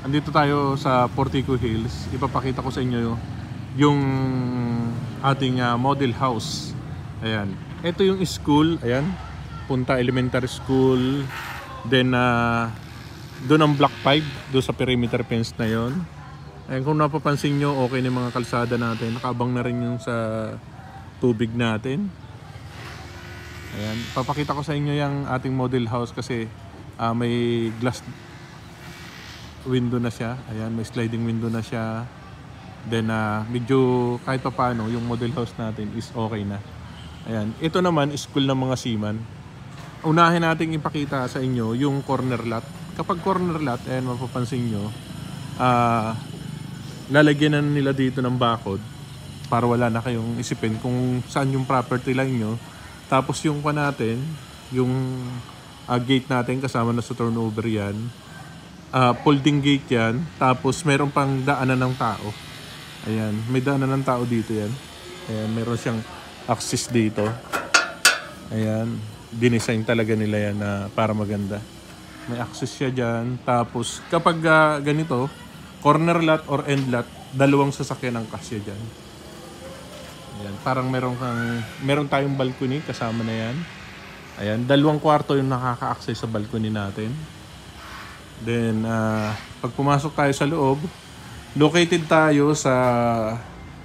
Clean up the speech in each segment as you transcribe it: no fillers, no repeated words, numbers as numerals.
Andito tayo sa Portico Hills. Ipapakita ko sa inyo yung ating model house. Ayan. Ito yung school. Ayan. Punta Elementary School. Then doon ang block 5. Doon sa perimeter fence na yon. Ayan, kung napapansin nyo, okay na yung mga kalsada natin. Nakabang na rin yung sa tubig natin. Ayan. Papakita ko sa inyo yung ating model house kasi may glass window na siya. Ayan, may sliding window na siya. Then medyo kahit pa paano yung model house natin is okay na. Ayan, ito naman school ng mga seaman. Unahin nating ipakita sa inyo yung corner lot. Kapag corner lot, ayan, mapapansin nyo, lalagyan na nila dito ng bakod para wala na kayong isipin kung saan yung property line nyo. Tapos yung pa natin, yung gate natin kasama na sa turnover yan. Folding gate yan. Tapos meron pang daanan ng tao. Ayan, may daanan ng tao dito yan. Ayan, meron siyang access dito. Ayan, dinesign talaga nila yan para maganda. May access siya dyan. Tapos kapag ganito, corner lot or end lot, dalawang sasakyan ang kasya dyan. Ayan, parang meron tayong balcony kasama na yan. Ayan, dalawang kwarto yung nakaka-access sa balcony natin. Then, pag pumasok tayo sa loob, located tayo sa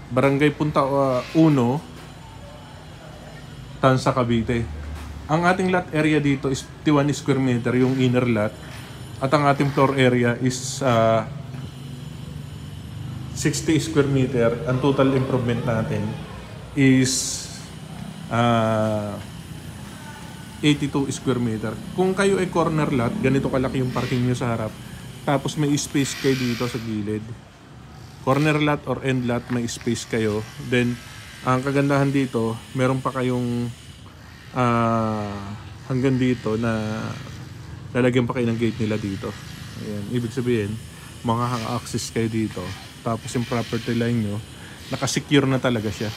Barangay Punta 1, Tansa, Cavite. Ang ating lot area dito is 51 square meter, yung inner lot. At ang ating floor area is 60 square meter. Ang total improvement natin is 82 square meter. Kung kayo ay corner lot, ganito kalaki yung parking nyo sa harap. Tapos may space kayo dito sa gilid. Corner lot or end lot, may space kayo. Then, ang kagandahan dito, meron pa kayong hanggang dito na lalagyan pa kayo ng gate nila dito. Ayan. Ibig sabihin, makaka-access kayo dito. Tapos yung property line nyo, nakasecure na talaga siya.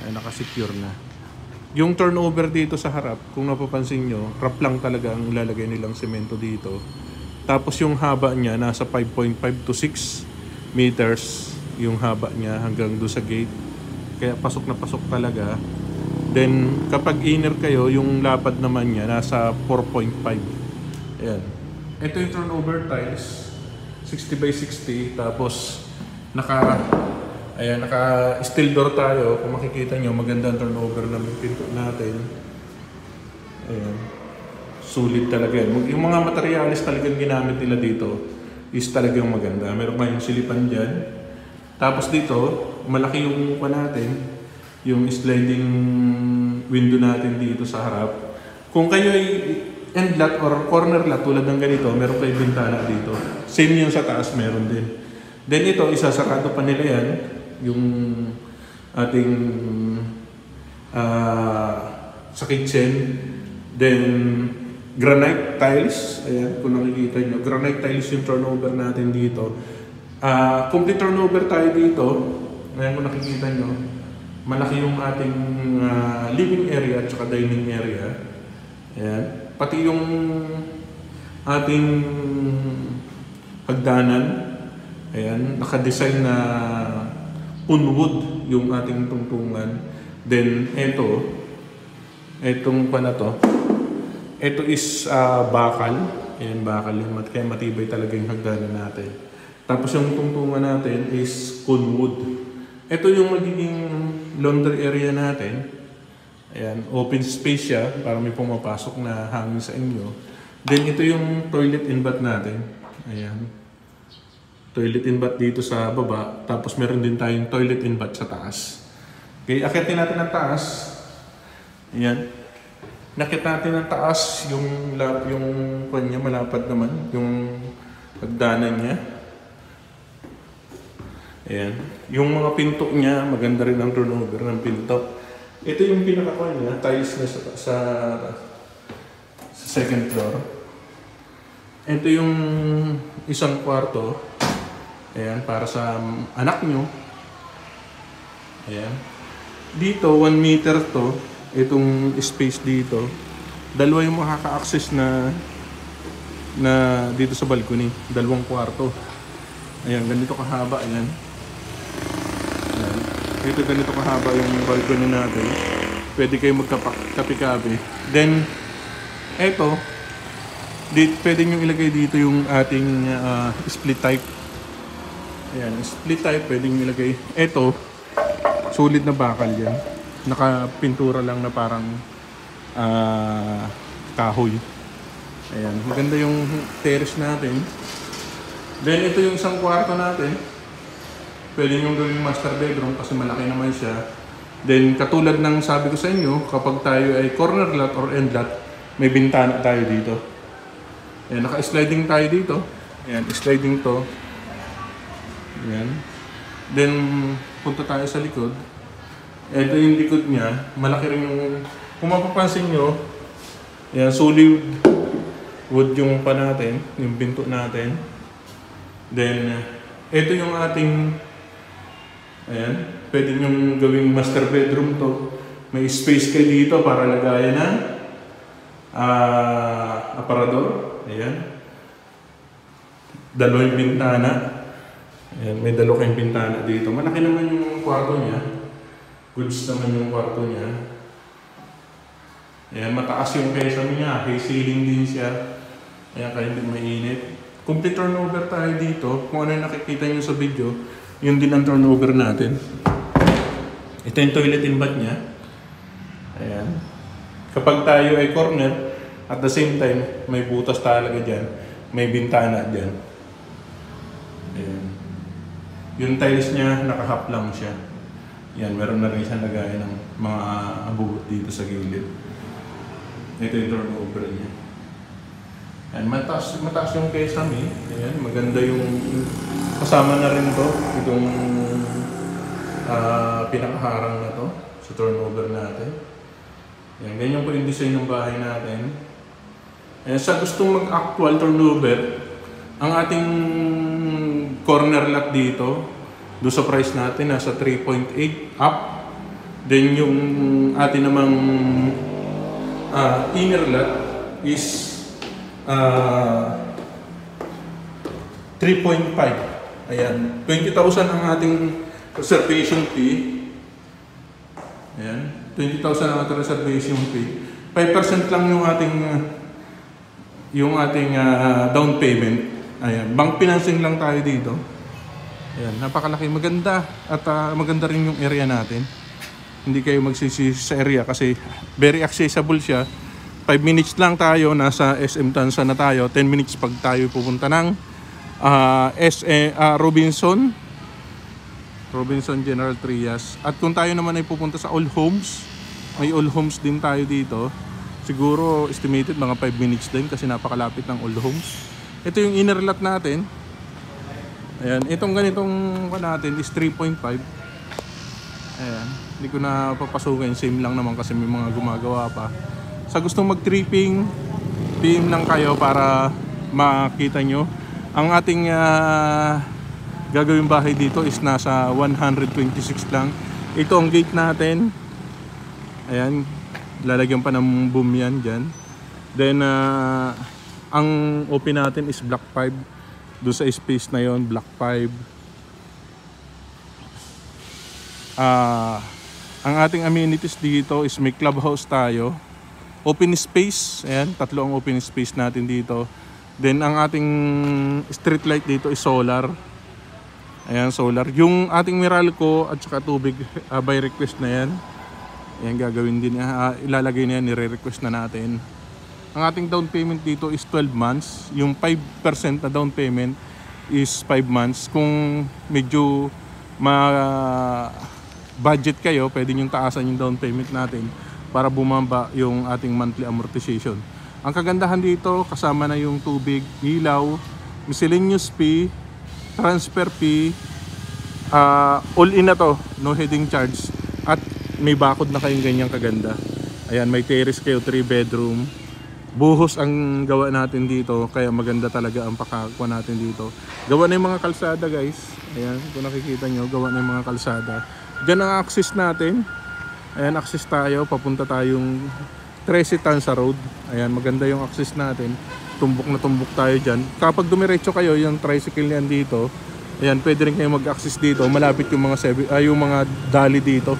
Ayan, nakasecure na. Yung turnover dito sa harap, kung napapansin nyo, wrap lang talaga ang ilalagay nilang semento dito. Tapos yung haba niya, nasa 5.5 to 6 meters yung haba niya hanggang doon sa gate. Kaya pasok na pasok talaga. Then, kapag inner kayo, yung lapad naman niya, nasa 4.5. Ayan. Ito yung turnover tiles, 60 by 60. Tapos, naka steel door tayo. Kung makikita nyo, maganda ang turnover ng pinto natin. Ayan. Sulit talaga yan. Yung mga materialis talagang ginamit nila dito is talagang maganda. Meron pa yung silipan dyan. Tapos dito, malaki yung pa natin. Yung sliding window natin dito sa harap. Kung kayo ay end lot or corner lot tulad ng ganito, meron kayong bintana dito. Same yung sa taas, meron din. Then ito, isasarado pa nila yan. Yung ating sa kitchen. Then granite tiles. Ayan, kung nakikita nyo, granite tiles yung turnover natin dito. Complete turnover tayo dito. Ayan, kung nakikita nyo, malaki yung ating living area at saka dining area. Ayan, pati yung ating hagdanan. Ayan, naka-design na punwood yung ating tungtungan. Then, etong pa na to. Ito is bakal. Ayan, bakal. Kaya matibay talaga yung hagdanan natin. Tapos yung tungtungan natin is punwood. Ito yung magiging laundry area natin. Ayan, open space siya para may pumapasok na hangin sa inyo. Then, ito yung toilet and bath natin. Ayan. Toilet and bath dito sa baba. Tapos meron din tayong toilet and bath sa taas. Okay, akitin natin ang taas. Ayan. Nakit natin ang taas, yung kanya malapad naman, yung pagdanan niya. Ayan. Yung mga pinto niya, maganda rin ang turnover ng pinto. Ito yung pinaka niya, tiles na sa second floor. Ito yung isang kwarto. Ayan, para sa anak nyo. Ayan. Dito, 1 meter to. Itong space dito. Dalawa yung makaka-access na na dito sa balcony, 2 kwarto. Ayan, ganito kahaba yan. Ayan. Ito ganito kahaba yung balcony natin. Pwede kayo magkapi-kapi. Then, eto, pwede nyo ilagay dito yung ating split type. Ayan, split type pwede nyo ilagay. Eto, solid na bakal yan. Nakapintura lang na parang kahoy. Ayan, maganda yung terrace natin. Then ito yung isang kwarto natin. Pwede nyo gawing master bedroom kasi malaki naman siya. Then katulad ng sabi ko sa inyo, kapag tayo ay corner lot or end lot, may bintana tayo dito. Ayan, naka-sliding tayo dito. Ayan, sliding to. Ayan. Then punta tayo sa likod. Ito yung likod niya. Malaki rin yung, kung mapapansin nyo, ayan, solid wood yung pa natin, yung pinto natin. Then, ito yung ating, ayan, pwede nyong gawing master bedroom to. May space kayo dito para lagayan ng aparador. Ayan. 2 bintana. Ayan, may 2 kayong bintana dito. Malaki naman yung kwarto niya. Goods naman yung kwarto niya. Ayan, mataas yung kesame niya. High ceiling din siya. Ayan, kaya hindi mainit. Complete turnover tayo dito. Kung ano yung nakikita nyo sa video, yun din ang turnover natin. Ito yung toilet and bath niya. Ayan. Kapag tayo ay corner, at the same time, may butas talaga dyan. May bintana dyan. Ayan. Yung tiles niya, nakahap lang siya. Yan, meron na rin siya lagay ng mga abubot dito sa gilid. Ito yung turnover niya. Yan, mataas yung kesame. Ayan, maganda yung kasama na rin to. Itong pinakaharang na to sa turnover natin. Yan, ganyan po yung design ng bahay natin. Ayan, sa gustong mag-actual turnover, ang ating corner lot dito, doon sa price natin, nasa 3.8 up. Then yung atin namang inner lot is 3.5. Ayan, 20,000 ang ating reservation fee. Ayan, 20,000 ang ating reservation fee. 5% lang yung ating down payment. Ayan, bank financing lang tayo dito. Ayan, napakalaki, maganda at maganda rin yung area natin. Hindi kayo magsisi sa area kasi very accessible siya. 5 minutes lang tayo, nasa SM Tansa na tayo. 10 minutes pag tayo pupunta ng Robinson General Trias. At kung tayo naman ay pupunta sa All Homes, may All Homes din tayo dito. Siguro estimated mga 5 minutes din kasi napakalapit ng All Homes. Ito yung inner lot natin. Ayan, itong ganitong natin is 3.5. Ayan, hindi ko na papasukin, same lang naman kasi may mga gumagawa pa. Sa gustong mag-tripping, PM lang kayo para makita nyo. Ang ating gagawing bahay dito is nasa 126 lang. Ito ang gate natin. Ayan, lalagyan pa ng boom yan dyan. Then, ang open natin is block 5. Doon sa space na yon, block 5. Ang ating amenities dito is may clubhouse tayo. Open space, ayan, 3 ang open space natin dito. Then ang ating street light dito is solar. Ayan, solar. Yung ating Meralco at saka tubig by request na yan. Ayan, gagawin din. Ilalagay na yan, nire-request na natin. Ang ating down payment dito is 12 months. Yung 5% na down payment is 5 months. Kung medyo budget kayo, pwede nyo taasan yung down payment natin para bumaba yung ating monthly amortization. Ang kagandahan dito, kasama na yung tubig, ilaw, miscellaneous fee, transfer fee, all in na to, no heading charge, at may bakod na kayong ganyang kaganda. Ayan, may terrace kayo, 3 bedroom. Buhos ang gawa natin dito, kaya maganda talaga ang pakakuha natin dito. Gawa na yung mga kalsada, guys. Ayan, kung nakikita nyo, gawa na yung mga kalsada. Diyan ang access natin. Ayan, access tayo, papunta tayong 13 Tansa Road. Ayan, maganda yung access natin. tumbok na tumbok tayo dyan. Kapag dumiretso kayo, yung tricycle yan dito, ayan, pwede rin kayo mag-access dito. Malapit yung mga yung mga dali dito.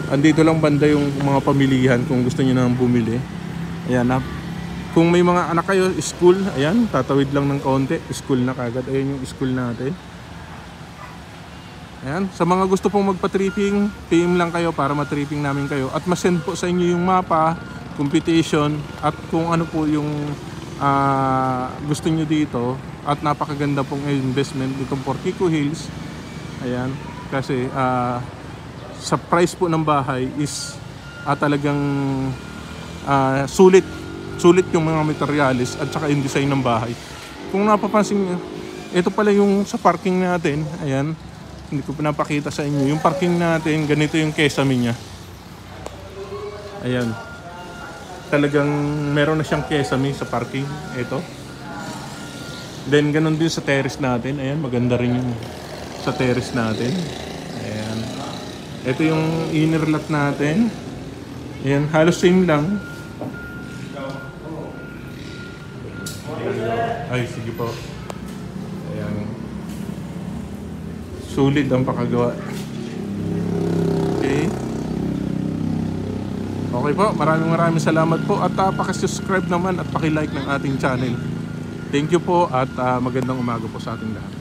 Andito lang banda yung mga pamilihan kung gusto niyo nang bumili. Ayan, kung may mga anak kayo, school, ayan, tatawid lang ng kaunti, school na kagad. Ayan yung school natin. Ayan, sa mga gusto pong magpa-tripping, PM lang kayo para ma-tripping namin kayo. At ma-send po sa inyo yung mapa, competition, at kung ano po yung gusto nyo dito. At napakaganda pong investment itong Portico Hills. Ayan, kasi sa price po ng bahay is talagang sulit yung mga materialis at saka yung design ng bahay. Kung napapansin nyo, ito pala yung sa parking natin. Ayan, hindi ko pinapakita sa inyo yung parking natin. Ganito yung kesame niya. Ayan, talagang meron na siyang kesame sa parking. Ito. Then ganun din sa terrace natin. Ayan, maganda rin yung sa terrace natin. Ayan, ito yung inner lot natin. Ayan, halos same lang. Ay, sige po. Ayan, sulit ang pakagawa. Okay. Okay po, maraming salamat po. At paki-subscribe naman at paki-like ng ating channel. Thank you po at magandang umaga po sa ating lahat.